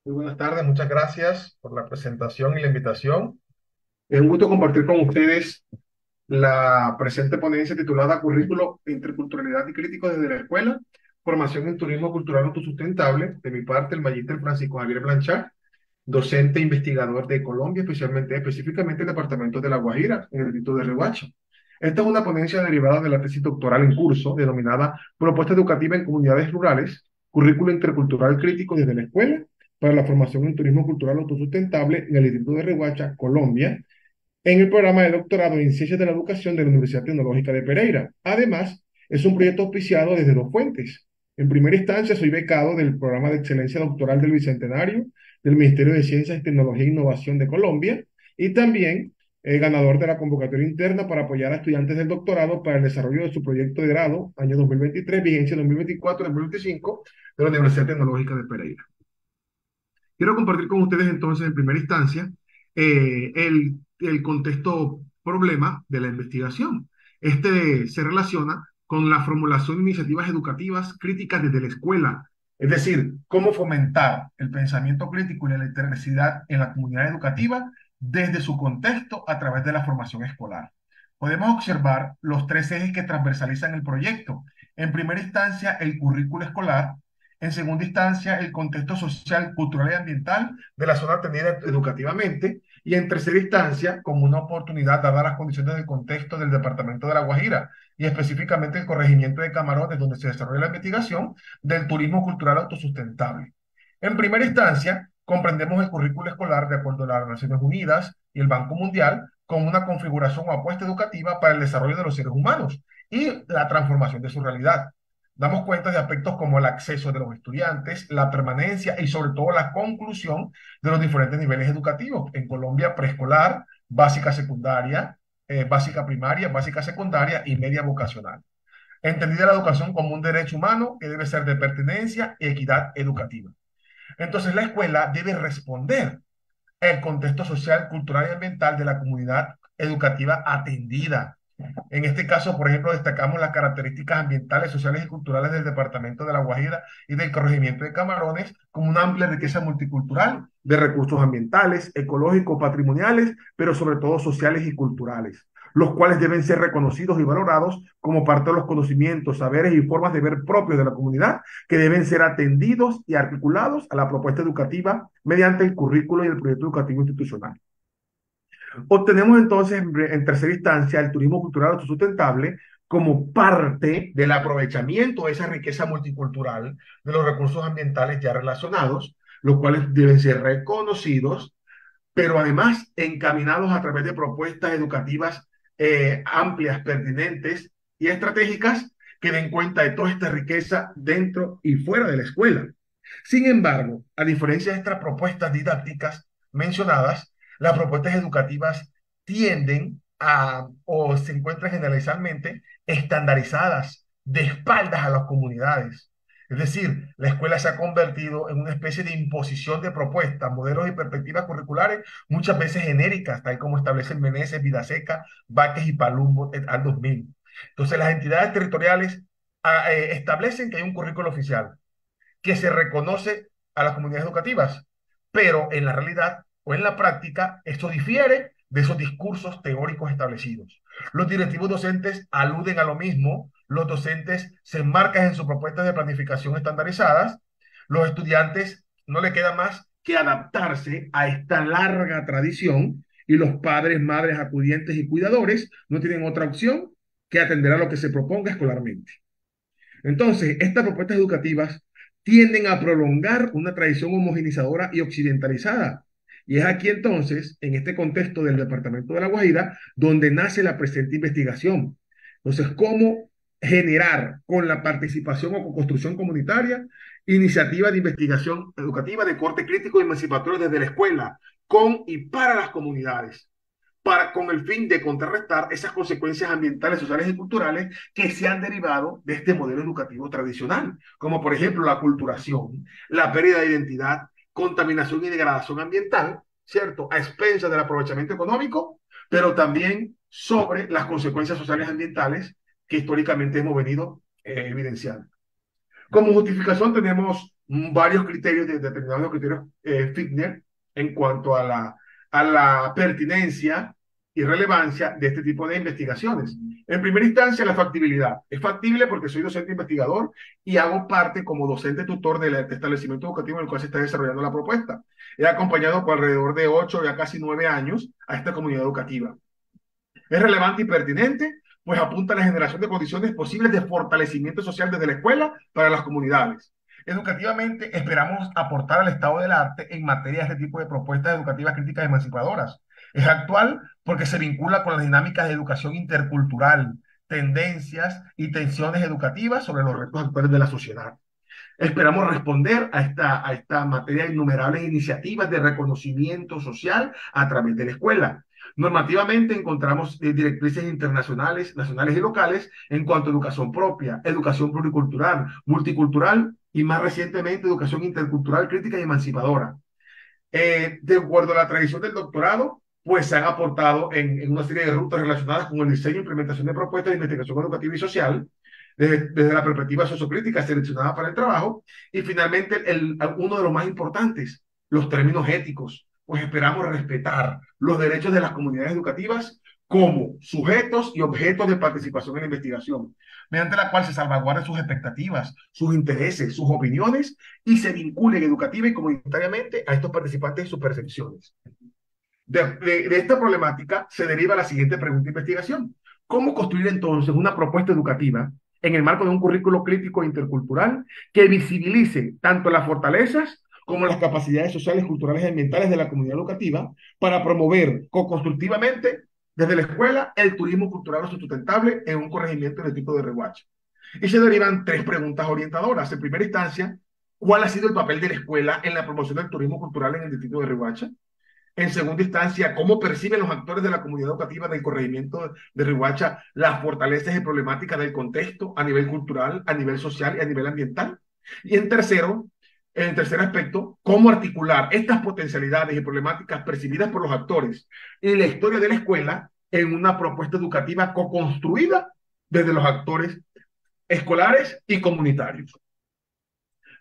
Muy buenas tardes, muchas gracias por la presentación y la invitación. Es un gusto compartir con ustedes la presente ponencia titulada Currículo, Interculturalidad y Crítico desde la Escuela, Formación en Turismo Cultural Autosustentable. De mi parte, el magíster Francisco Javier Blanchard, docente e investigador de Colombia, específicamente el departamento de La Guajira, en el distrito de Riohacha. Esta es una ponencia derivada de la tesis doctoral en curso, denominada Propuesta Educativa en Comunidades Rurales, Currículo Intercultural Crítico desde la Escuela para la Formación en Turismo Cultural Autosustentable en el distrito de Riohacha, Colombia, en el programa de doctorado en Ciencias de la Educación de la Universidad Tecnológica de Pereira. Además, es un proyecto auspiciado desde dos fuentes. En primera instancia, soy becado del Programa de Excelencia Doctoral del Bicentenario del Ministerio de Ciencias, Tecnología e Innovación de Colombia y también ganador de la convocatoria interna para apoyar a estudiantes del doctorado para el desarrollo de su proyecto de grado, año 2023, vigencia 2024-2025, de la Universidad Tecnológica de Pereira. Quiero compartir con ustedes entonces en primera instancia el contexto problema de la investigación. Este se relaciona con la formulación de iniciativas educativas críticas desde la escuela, es decir, cómo fomentar el pensamiento crítico y la literacidad en la comunidad educativa desde su contexto a través de la formación escolar. Podemos observar los tres ejes que transversalizan el proyecto. En primera instancia, el currículo escolar. En segunda instancia, el contexto social, cultural y ambiental de la zona atendida educativamente. Y en tercera instancia, como una oportunidad, dadas las condiciones del contexto del departamento de La Guajira y específicamente el corregimiento de Camarones, donde se desarrolla la investigación del turismo cultural autosustentable. En primera instancia, comprendemos el currículo escolar de acuerdo a las Naciones Unidas y el Banco Mundial con una configuración o apuesta educativa para el desarrollo de los seres humanos y la transformación de su realidad. Damos cuenta de aspectos como el acceso de los estudiantes, la permanencia y sobre todo la conclusión de los diferentes niveles educativos. En Colombia, preescolar, básica secundaria, básica primaria, básica secundaria y media vocacional. Entendida la educación como un derecho humano que debe ser de pertenencia y equidad educativa. Entonces la escuela debe responder al contexto social, cultural y ambiental de la comunidad educativa atendida. En este caso, por ejemplo, destacamos las características ambientales, sociales y culturales del departamento de La Guajira y del corregimiento de Camarones, como una amplia riqueza multicultural de recursos ambientales, ecológicos, patrimoniales, pero sobre todo sociales y culturales, los cuales deben ser reconocidos y valorados como parte de los conocimientos, saberes y formas de ver propios de la comunidad, que deben ser atendidos y articulados a la propuesta educativa mediante el currículo y el proyecto educativo institucional. Obtenemos entonces, en tercera instancia, el turismo cultural autosustentable como parte del aprovechamiento de esa riqueza multicultural de los recursos ambientales ya relacionados, los cuales deben ser reconocidos, pero además encaminados a través de propuestas educativas amplias, pertinentes y estratégicas que den cuenta de toda esta riqueza dentro y fuera de la escuela. Sin embargo, a diferencia de estas propuestas didácticas mencionadas, las propuestas educativas tienden a o se encuentran generalizalmente estandarizadas de espaldas a las comunidades. Es decir, la escuela se ha convertido en una especie de imposición de propuestas, modelos y perspectivas curriculares, muchas veces genéricas, tal como establecen Meneses, Vidaseca, Vázquez y Palumbo al 2000. Entonces, las entidades territoriales establecen que hay un currículo oficial que se reconoce a las comunidades educativas, pero en la realidad o en la práctica esto difiere de esos discursos teóricos establecidos. Los directivos docentes aluden a lo mismo, los docentes se enmarcan en sus propuestas de planificación estandarizadas, los estudiantes no le queda más que adaptarse a esta larga tradición y los padres, madres, acudientes y cuidadores no tienen otra opción que atender a lo que se proponga escolarmente. Entonces, estas propuestas educativas tienden a prolongar una tradición homogenizadora y occidentalizada. Y es aquí entonces, en este contexto del Departamento de La Guajira, donde nace la presente investigación. Entonces, ¿cómo generar con la participación o con construcción comunitaria iniciativas de investigación educativa de corte crítico y emancipatorio desde la escuela, con y para las comunidades? Con el fin de contrarrestar esas consecuencias ambientales, sociales y culturales que se han derivado de este modelo educativo tradicional, como por ejemplo la culturación, la pérdida de identidad, contaminación y degradación ambiental, ¿cierto? A expensas del aprovechamiento económico, pero también sobre las consecuencias sociales y ambientales que históricamente hemos venido evidenciando. Como justificación tenemos varios criterios, determinados criterios Figner en cuanto a la pertinencia y relevancia de este tipo de investigaciones. En primera instancia, la factibilidad. Es factible porque soy docente investigador y hago parte como docente tutor del establecimiento educativo en el cual se está desarrollando la propuesta. He acompañado por alrededor de 8, ya casi 9 años a esta comunidad educativa. Es relevante y pertinente, pues apunta a la generación de condiciones posibles de fortalecimiento social desde la escuela para las comunidades. Educativamente, esperamos aportar al estado del arte en materia de este tipo de propuestas educativas críticas y emancipadoras. Es actual porque se vincula con las dinámicas de educación intercultural, tendencias y tensiones educativas sobre los retos actuales de la sociedad. Esperamos responder a esta materia de innumerables iniciativas de reconocimiento social a través de la escuela. Normativamente encontramos directrices internacionales, nacionales y locales en cuanto a educación propia, educación pluricultural, multicultural y más recientemente educación intercultural, crítica y emancipadora. De acuerdo a la tradición del doctorado, pues se han aportado en una serie de rutas relacionadas con el diseño e implementación de propuestas de investigación educativa y social, desde la perspectiva sociocrítica seleccionada para el trabajo, y finalmente uno de los más importantes, los términos éticos, pues esperamos respetar los derechos de las comunidades educativas como sujetos y objetos de participación en la investigación, mediante la cual se salvaguarden sus expectativas, sus intereses, sus opiniones y se vinculen educativa y comunitariamente a estos participantes y sus percepciones. De esta problemática se deriva la siguiente pregunta de investigación. ¿Cómo construir entonces una propuesta educativa en el marco de un currículo crítico e intercultural que visibilice tanto las fortalezas como las capacidades sociales, culturales y ambientales de la comunidad educativa para promover co-constructivamente desde la escuela el turismo cultural sustentable en un corregimiento del tipo de Riohacha? Y se derivan tres preguntas orientadoras. En primera instancia, ¿cuál ha sido el papel de la escuela en la promoción del turismo cultural en el distrito de Riohacha? En segunda instancia, ¿cómo perciben los actores de la comunidad educativa del corregimiento de Riohacha las fortalezas y problemáticas del contexto a nivel cultural, a nivel social y a nivel ambiental? Y en tercer aspecto, ¿cómo articular estas potencialidades y problemáticas percibidas por los actores y la historia de la escuela en una propuesta educativa co-construida desde los actores escolares y comunitarios?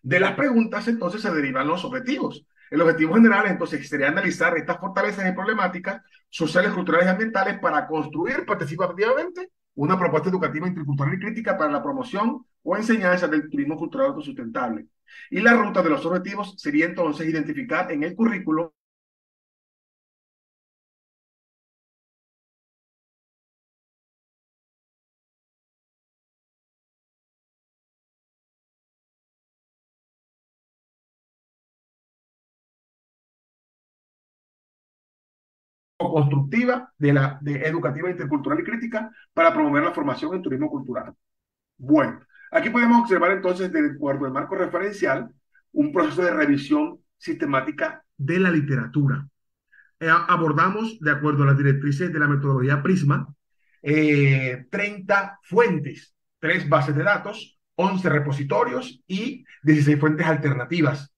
De las preguntas, entonces, se derivan los objetivos. El objetivo general, entonces, sería analizar estas fortalezas y problemáticas sociales, culturales y ambientales para construir participativamente una propuesta educativa intercultural y crítica para la promoción o enseñanza del turismo cultural autosustentable. Y la ruta de los objetivos sería entonces identificar en el currículo constructiva de educativa intercultural y crítica para promover la formación en turismo cultural. Bueno, aquí podemos observar entonces, de acuerdo al marco referencial, un proceso de revisión sistemática de la literatura. Abordamos, de acuerdo a las directrices de la metodología Prisma, 30 fuentes, 3 bases de datos, 11 repositorios y 16 fuentes alternativas.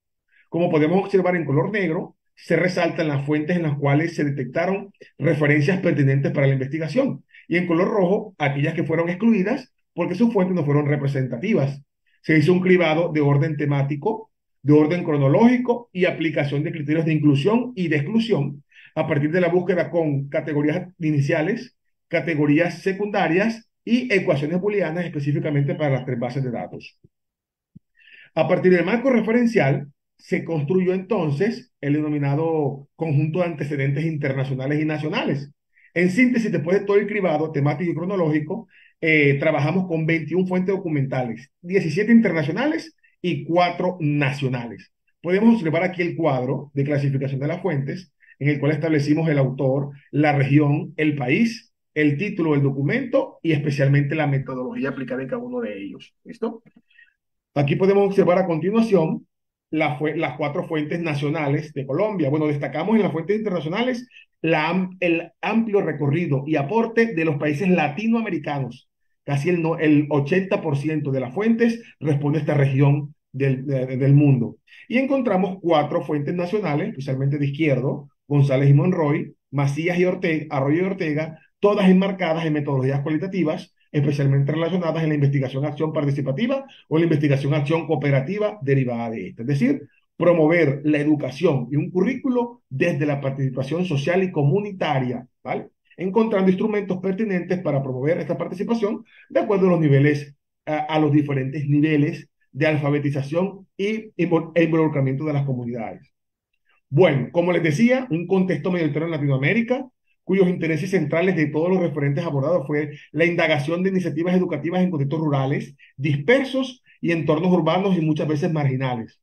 Como podemos observar en color negro, se resaltan las fuentes en las cuales se detectaron referencias pertinentes para la investigación y en color rojo aquellas que fueron excluidas porque sus fuentes no fueron representativas. Se hizo un cribado de orden temático, de orden cronológico y aplicación de criterios de inclusión y de exclusión a partir de la búsqueda con categorías iniciales, categorías secundarias y ecuaciones booleanas específicamente para las 3 bases de datos. A partir del marco referencial, se construyó entonces el denominado conjunto de antecedentes internacionales y nacionales. En síntesis, después de todo el cribado temático y cronológico, trabajamos con 21 fuentes documentales, 17 internacionales y 4 nacionales. Podemos observar aquí el cuadro de clasificación de las fuentes, en el cual establecimos el autor, la región, el país, el título del documento y especialmente la metodología aplicada en cada uno de ellos. ¿Listo? Aquí podemos observar a continuación las 4 fuentes nacionales de Colombia. Bueno, destacamos en las fuentes internacionales el amplio recorrido y aporte de los países latinoamericanos. Casi el 80% de las fuentes responde a esta región del mundo. Y encontramos 4 fuentes nacionales, especialmente de Izquierdo, González y Monroy, Macías y Ortega, Arroyo y Ortega, todas enmarcadas en metodologías cualitativas especialmente relacionadas en la investigación-acción participativa o la investigación-acción cooperativa derivada de esta. Es decir, promover la educación y un currículo desde la participación social y comunitaria, ¿vale? Encontrando instrumentos pertinentes para promover esta participación de acuerdo a los niveles, a los diferentes niveles de alfabetización e involucramiento de las comunidades. Bueno, como les decía, un contexto mayoritario en Latinoamérica, cuyos intereses centrales de todos los referentes abordados fue la indagación de iniciativas educativas en contextos rurales, dispersos y entornos urbanos y muchas veces marginales.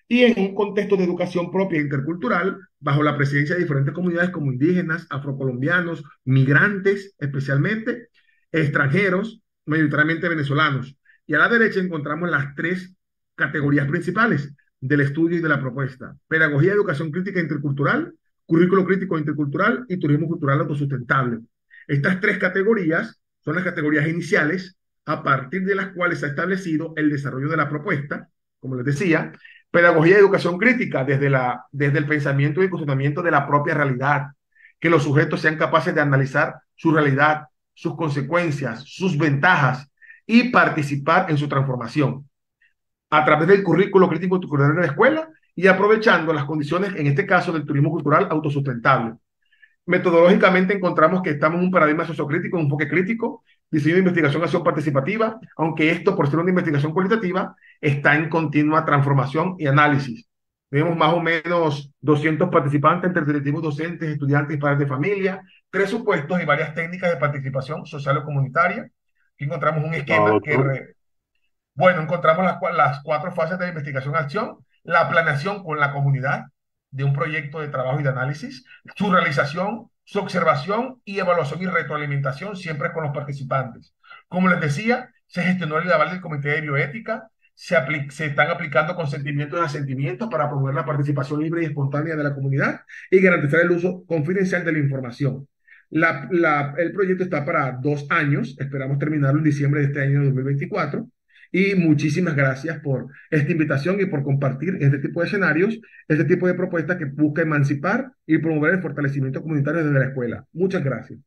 Y en un contexto de educación propia e intercultural, bajo la presidencia de diferentes comunidades como indígenas, afrocolombianos, migrantes especialmente, extranjeros, mayoritariamente venezolanos. Y a la derecha encontramos las tres categorías principales del estudio y de la propuesta: pedagogía, educación crítica intercultural, currículo crítico intercultural y turismo cultural autosustentable. Estas tres categorías son las categorías iniciales a partir de las cuales se ha establecido el desarrollo de la propuesta, como les decía. Pedagogía y educación crítica desde el pensamiento y el cuestionamiento de la propia realidad, que los sujetos sean capaces de analizar su realidad, sus consecuencias, sus ventajas y participar en su transformación a través del currículo crítico cultural de la escuela y aprovechando las condiciones, en este caso, del turismo cultural autosustentable. Metodológicamente encontramos que estamos en un paradigma sociocrítico, un enfoque crítico, diseño de investigación, acción participativa, aunque esto, por ser una investigación cualitativa, está en continua transformación y análisis. Tenemos más o menos 200 participantes entre directivos docentes, estudiantes y padres de familia, tres supuestos y varias técnicas de participación social o comunitaria. Aquí encontramos un No, esquema que doctor. bueno, encontramos las cuatro fases de investigación-acción: la planeación con la comunidad de un proyecto de trabajo y de análisis, su realización, su observación y evaluación y retroalimentación, siempre con los participantes. Como les decía, se gestionó el aval del Comité de Bioética, se están aplicando consentimientos y asentimientos para promover la participación libre y espontánea de la comunidad y garantizar el uso confidencial de la información. El proyecto está para 2 años, esperamos terminarlo en diciembre de este año 2024. Y muchísimas gracias por esta invitación y por compartir este tipo de escenarios, este tipo de propuestas que busca emancipar y promover el fortalecimiento comunitario desde la escuela. Muchas gracias.